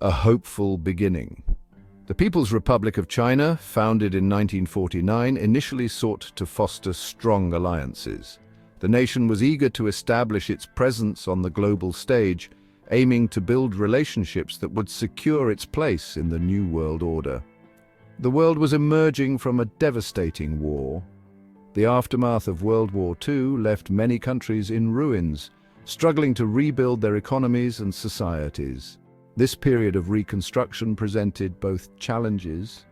a hopeful beginning. The People's Republic of China, founded in 1949, initially sought to foster strong alliances. The nation was eager to establish its presence on the global stage, aiming to build relationships that would secure its place in the New World Order. The world was emerging from a devastating war. The aftermath of World War II left many countries in ruins, struggling to rebuild their economies and societies. This period of reconstruction presented both challenges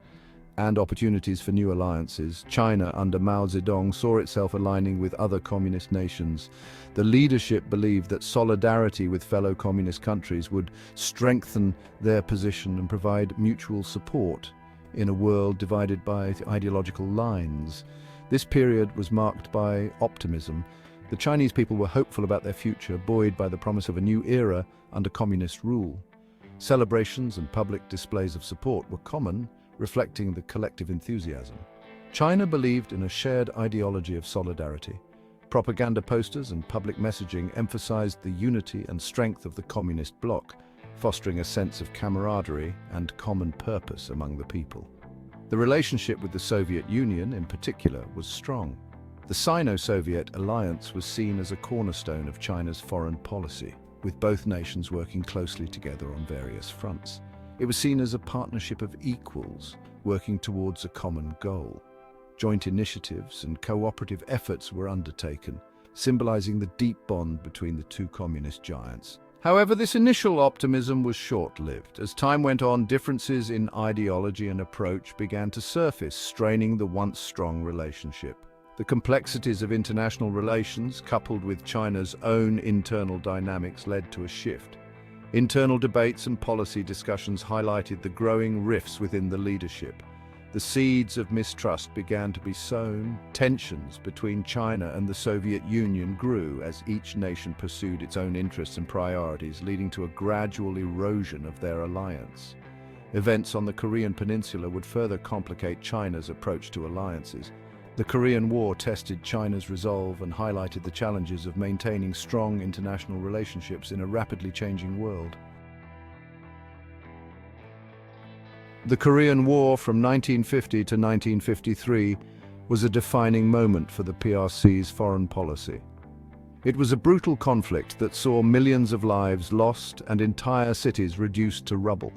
and opportunities for new alliances. China, under Mao Zedong, saw itself aligning with other communist nations. The leadership believed that solidarity with fellow communist countries would strengthen their position and provide mutual support in a world divided by ideological lines. This period was marked by optimism. The Chinese people were hopeful about their future, buoyed by the promise of a new era under communist rule. Celebrations and public displays of support were common, reflecting the collective enthusiasm. China believed in a shared ideology of solidarity. Propaganda posters and public messaging emphasized the unity and strength of the communist bloc, fostering a sense of camaraderie and common purpose among the people. The relationship with the Soviet Union, in particular, was strong. The Sino-Soviet alliance was seen as a cornerstone of China's foreign policy, with both nations working closely together on various fronts. It was seen as a partnership of equals, working towards a common goal. Joint initiatives and cooperative efforts were undertaken, symbolizing the deep bond between the two communist giants. However, this initial optimism was short-lived. As time went on, differences in ideology and approach began to surface, straining the once strong relationship. The complexities of international relations, coupled with China's own internal dynamics, led to a shift. Internal debates and policy discussions highlighted the growing rifts within the leadership. The seeds of mistrust began to be sown. Tensions between China and the Soviet Union grew as each nation pursued its own interests and priorities, leading to a gradual erosion of their alliance. Events on the Korean Peninsula would further complicate China's approach to alliances. The Korean War tested China's resolve and highlighted the challenges of maintaining strong international relationships in a rapidly changing world. The Korean War from 1950 to 1953 was a defining moment for the PRC's foreign policy. It was a brutal conflict that saw millions of lives lost and entire cities reduced to rubble.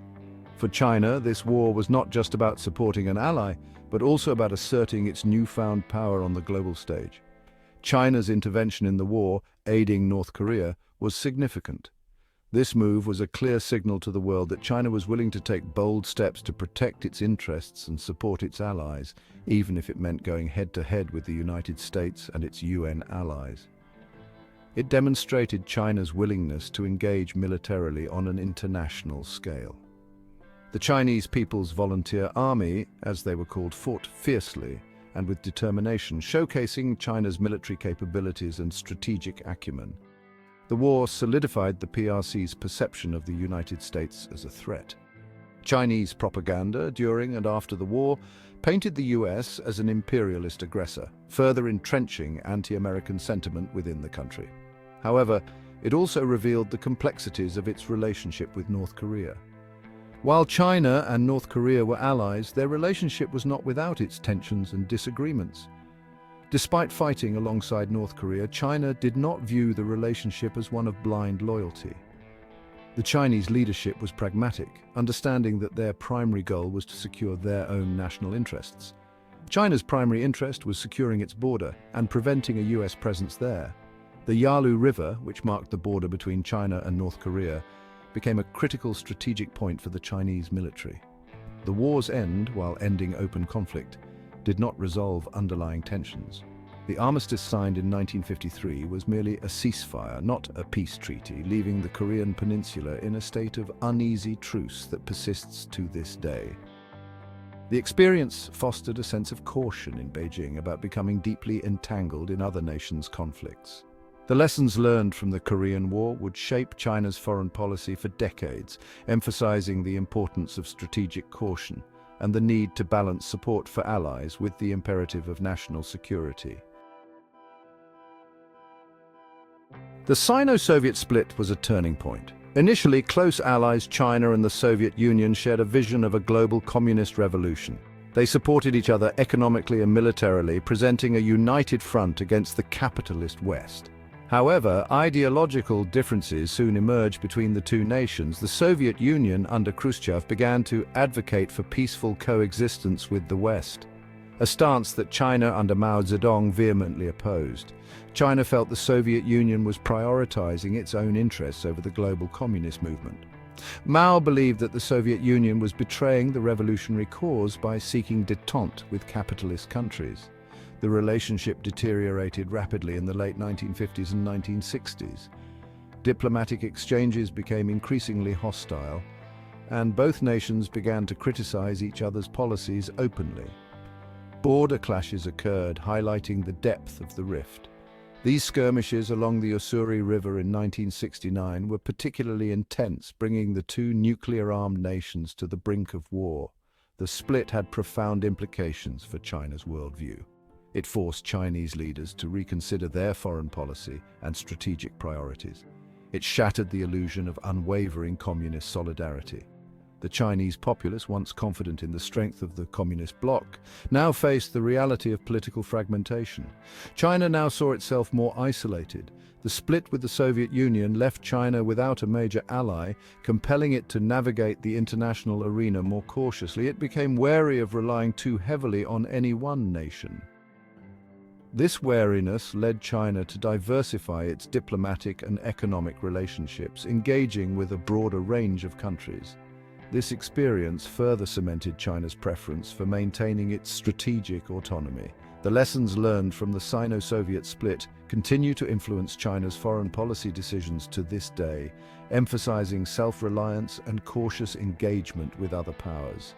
For China, this war was not just about supporting an ally, but also about asserting its newfound power on the global stage. China's intervention in the war, aiding North Korea, was significant. This move was a clear signal to the world that China was willing to take bold steps to protect its interests and support its allies, even if it meant going head-to-head with the United States and its UN allies. It demonstrated China's willingness to engage militarily on an international scale. The Chinese People's Volunteer Army, as they were called, fought fiercely and with determination, showcasing China's military capabilities and strategic acumen. The war solidified the PRC's perception of the United States as a threat. Chinese propaganda during and after the war painted the US as an imperialist aggressor, further entrenching anti-American sentiment within the country. However, it also revealed the complexities of its relationship with North Korea. While China and North Korea were allies, their relationship was not without its tensions and disagreements. Despite fighting alongside North Korea, China did not view the relationship as one of blind loyalty. The Chinese leadership was pragmatic, understanding that their primary goal was to secure their own national interests. China's primary interest was securing its border and preventing a US presence there. The Yalu River, which marked the border between China and North Korea, became a critical strategic point for the Chinese military. The war's end, while ending open conflict, did not resolve underlying tensions. The armistice signed in 1953 was merely a ceasefire, not a peace treaty, leaving the Korean peninsula in a state of uneasy truce that persists to this day. The experience fostered a sense of caution in Beijing about becoming deeply entangled in other nations' conflicts. The lessons learned from the Korean War would shape China's foreign policy for decades, emphasizing the importance of strategic caution and the need to balance support for allies with the imperative of national security. The Sino-Soviet split was a turning point. Initially, close allies China and the Soviet Union shared a vision of a global communist revolution. They supported each other economically and militarily, presenting a united front against the capitalist West. However, ideological differences soon emerged between the two nations. The Soviet Union, under Khrushchev, began to advocate for peaceful coexistence with the West, a stance that China under Mao Zedong vehemently opposed. China felt the Soviet Union was prioritizing its own interests over the global communist movement. Mao believed that the Soviet Union was betraying the revolutionary cause by seeking détente with capitalist countries. The relationship deteriorated rapidly in the late 1950s and 1960s. Diplomatic exchanges became increasingly hostile, and both nations began to criticize each other's policies openly. Border clashes occurred, highlighting the depth of the rift. These skirmishes along the Ussuri River in 1969 were particularly intense, bringing the two nuclear-armed nations to the brink of war. The split had profound implications for China's worldview. It forced Chinese leaders to reconsider their foreign policy and strategic priorities. It shattered the illusion of unwavering communist solidarity. The Chinese populace, once confident in the strength of the communist bloc, now faced the reality of political fragmentation. China now saw itself more isolated. The split with the Soviet Union left China without a major ally, compelling it to navigate the international arena more cautiously. It became wary of relying too heavily on any one nation. This wariness led China to diversify its diplomatic and economic relationships, engaging with a broader range of countries. This experience further cemented China's preference for maintaining its strategic autonomy. The lessons learned from the Sino-Soviet split continue to influence China's foreign policy decisions to this day, emphasizing self-reliance and cautious engagement with other powers.